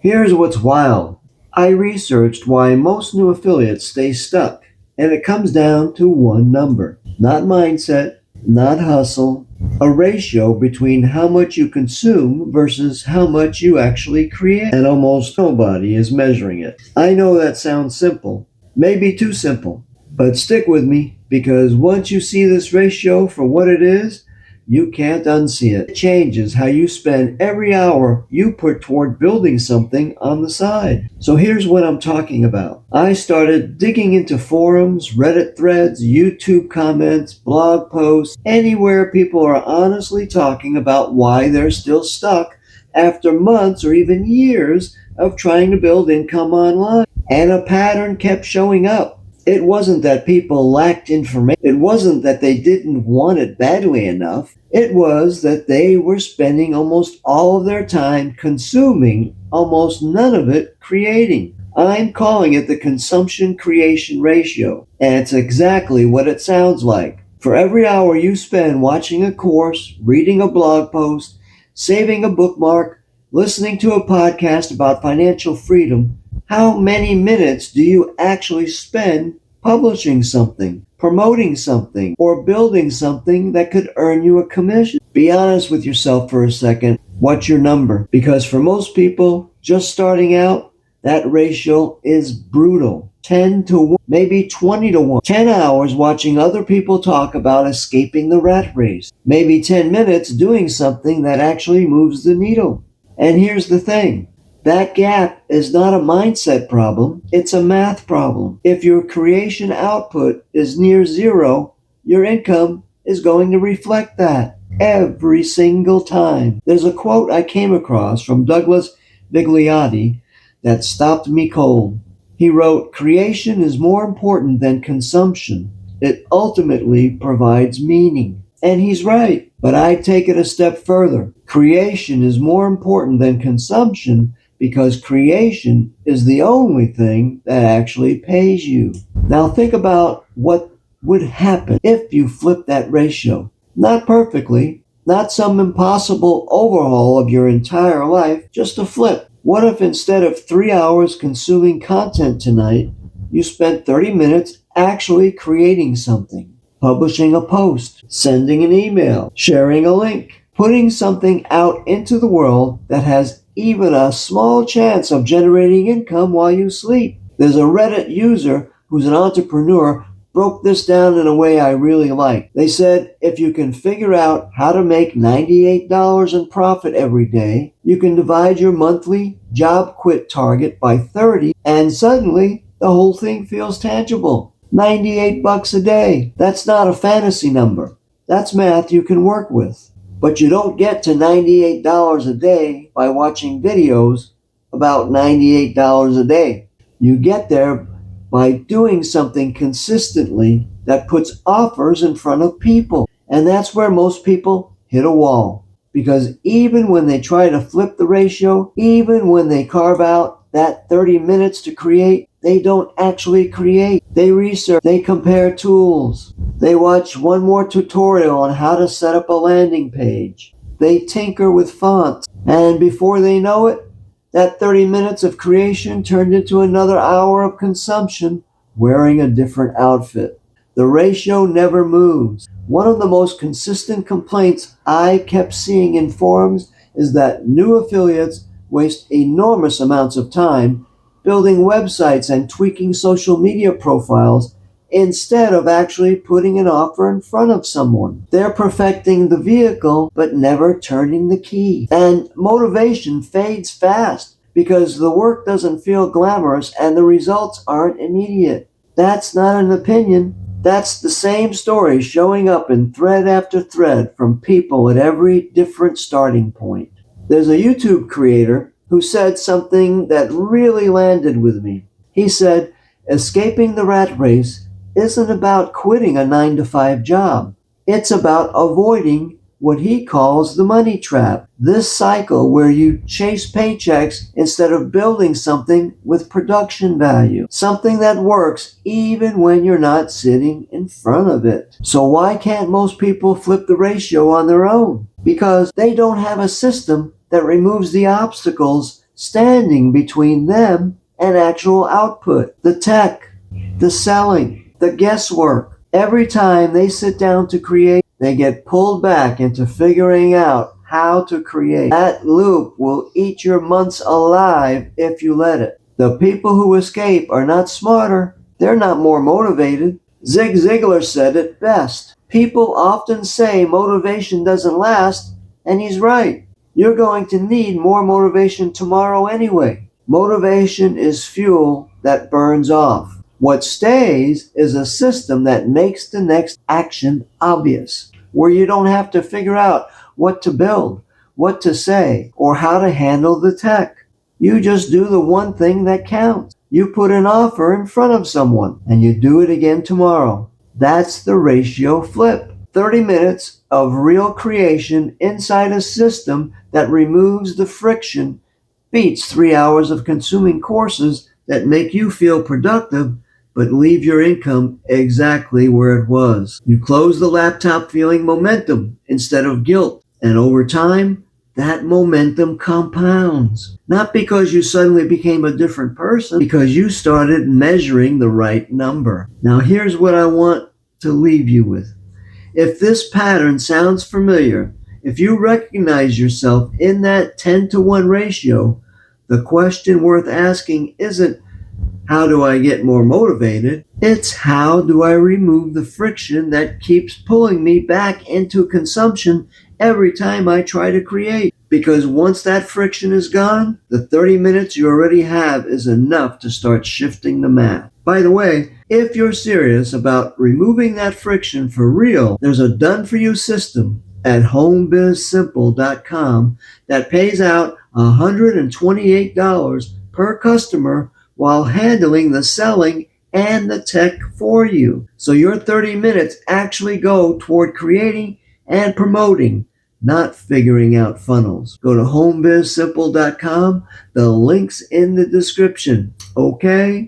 Here's what's wild. I researched why most new affiliates stay stuck, and it comes down to one number. Not mindset, not hustle, a ratio between how much you consume versus how much you actually create. And almost nobody is measuring it. I know that sounds simple, maybe too simple, but stick with me because once you see this ratio for what it is, you can't unsee it. It changes how you spend every hour you put toward building something on the side. So here's what I'm talking about. I started digging into forums, Reddit threads, YouTube comments, blog posts, anywhere people are honestly talking about why they're still stuck after months or even years of trying to build income online. And a pattern kept showing up. It wasn't that people lacked information. It wasn't that they didn't want it badly enough. It was that they were spending almost all of their time consuming, almost none of it creating. I'm calling it the consumption creation ratio, and it's exactly what it sounds like. For every hour you spend watching a course, reading a blog post, saving a bookmark, listening to a podcast about financial freedom, how many minutes do you actually spend publishing something, promoting something, or building something that could earn you a commission? Be honest with yourself for a second. What's your number? Because for most people just starting out, that ratio is brutal. 10 to 1, maybe 20 to 1. 10 hours watching other people talk about escaping the rat race. Maybe 10 minutes doing something that actually moves the needle. And here's the thing. That gap is not a mindset problem, it's a math problem. If your creation output is near zero, your income is going to reflect that every single time. There's a quote I came across from Douglas Vigliotti that stopped me cold. He wrote, "Creation is more important than consumption. It ultimately provides meaning." And he's right, but I take it a step further. Creation is more important than consumption because creation is the only thing that actually pays you. Now think about what would happen if you flip that ratio. Not perfectly, not some impossible overhaul of your entire life, just a flip. What if instead of 3 hours consuming content tonight, you spent 30 minutes actually creating something? Publishing a post, sending an email, sharing a link, putting something out into the world that has even a small chance of generating income while you sleep. There's a Reddit user who's an entrepreneur broke this down in a way I really like. They said if you can figure out how to make $98 in profit every day, you can divide your monthly job quit target by 30 and suddenly the whole thing feels tangible. 98 bucks a day. That's not a fantasy number. That's math you can work with. But you don't get to $98 a day by watching videos about $98 a day. You get there by doing something consistently that puts offers in front of people. And that's where most people hit a wall. Because even when they try to flip the ratio, even when they carve out that 30 minutes to create, they don't actually create. They research, they compare tools. They watch one more tutorial on how to set up a landing page. They tinker with fonts. And before they know it, that 30 minutes of creation turned into another hour of consumption wearing a different outfit. The ratio never moves. One of the most consistent complaints I kept seeing in forums is that new affiliates waste enormous amounts of time building websites and tweaking social media profiles instead of actually putting an offer in front of someone. They're perfecting the vehicle, but never turning the key. And motivation fades fast because the work doesn't feel glamorous and the results aren't immediate. That's not an opinion. That's the same story showing up in thread after thread from people at every different starting point. There's a YouTube creator who said something that really landed with me. He said, escaping the rat race isn't about quitting a 9-to-5 job. It's about avoiding what he calls the money trap. This cycle where you chase paychecks instead of building something with production value. Something that works even when you're not sitting in front of it. So why can't most people flip the ratio on their own? Because they don't have a system that removes the obstacles standing between them and actual output. The tech, the selling, the guesswork. Every time they sit down to create, they get pulled back into figuring out how to create. That loop will eat your months alive if you let it. The people who escape are not smarter, they're not more motivated. Zig Ziglar said it best. People often say motivation doesn't last, and he's right. You're going to need more motivation tomorrow anyway. Motivation is fuel that burns off. What stays is a system that makes the next action obvious, where you don't have to figure out what to build, what to say, or how to handle the tech. You just do the one thing that counts. You put an offer in front of someone, and you do it again tomorrow. That's the ratio flip. 30 minutes of real creation inside a system that removes the friction beats 3 hours of consuming courses that make you feel productive but leave your income exactly where it was. You close the laptop feeling momentum instead of guilt, and over time, that momentum compounds. Not because you suddenly became a different person, because you started measuring the right number. Now here's what I want to leave you with. If this pattern sounds familiar, if you recognize yourself in that 10-to-1 ratio, the question worth asking isn't, how do I get more motivated? It's, how do I remove the friction that keeps pulling me back into consumption every time I try to create? Because once that friction is gone, the 30 minutes you already have is enough to start shifting the math. By the way, if you're serious about removing that friction for real, there's a done-for-you system at homebizsimple.com that pays out $128 per customer while handling the selling and the tech for you. So your 30 minutes actually go toward creating and promoting, not figuring out funnels. Go to homebizsimple.com. The link's in the description. Okay?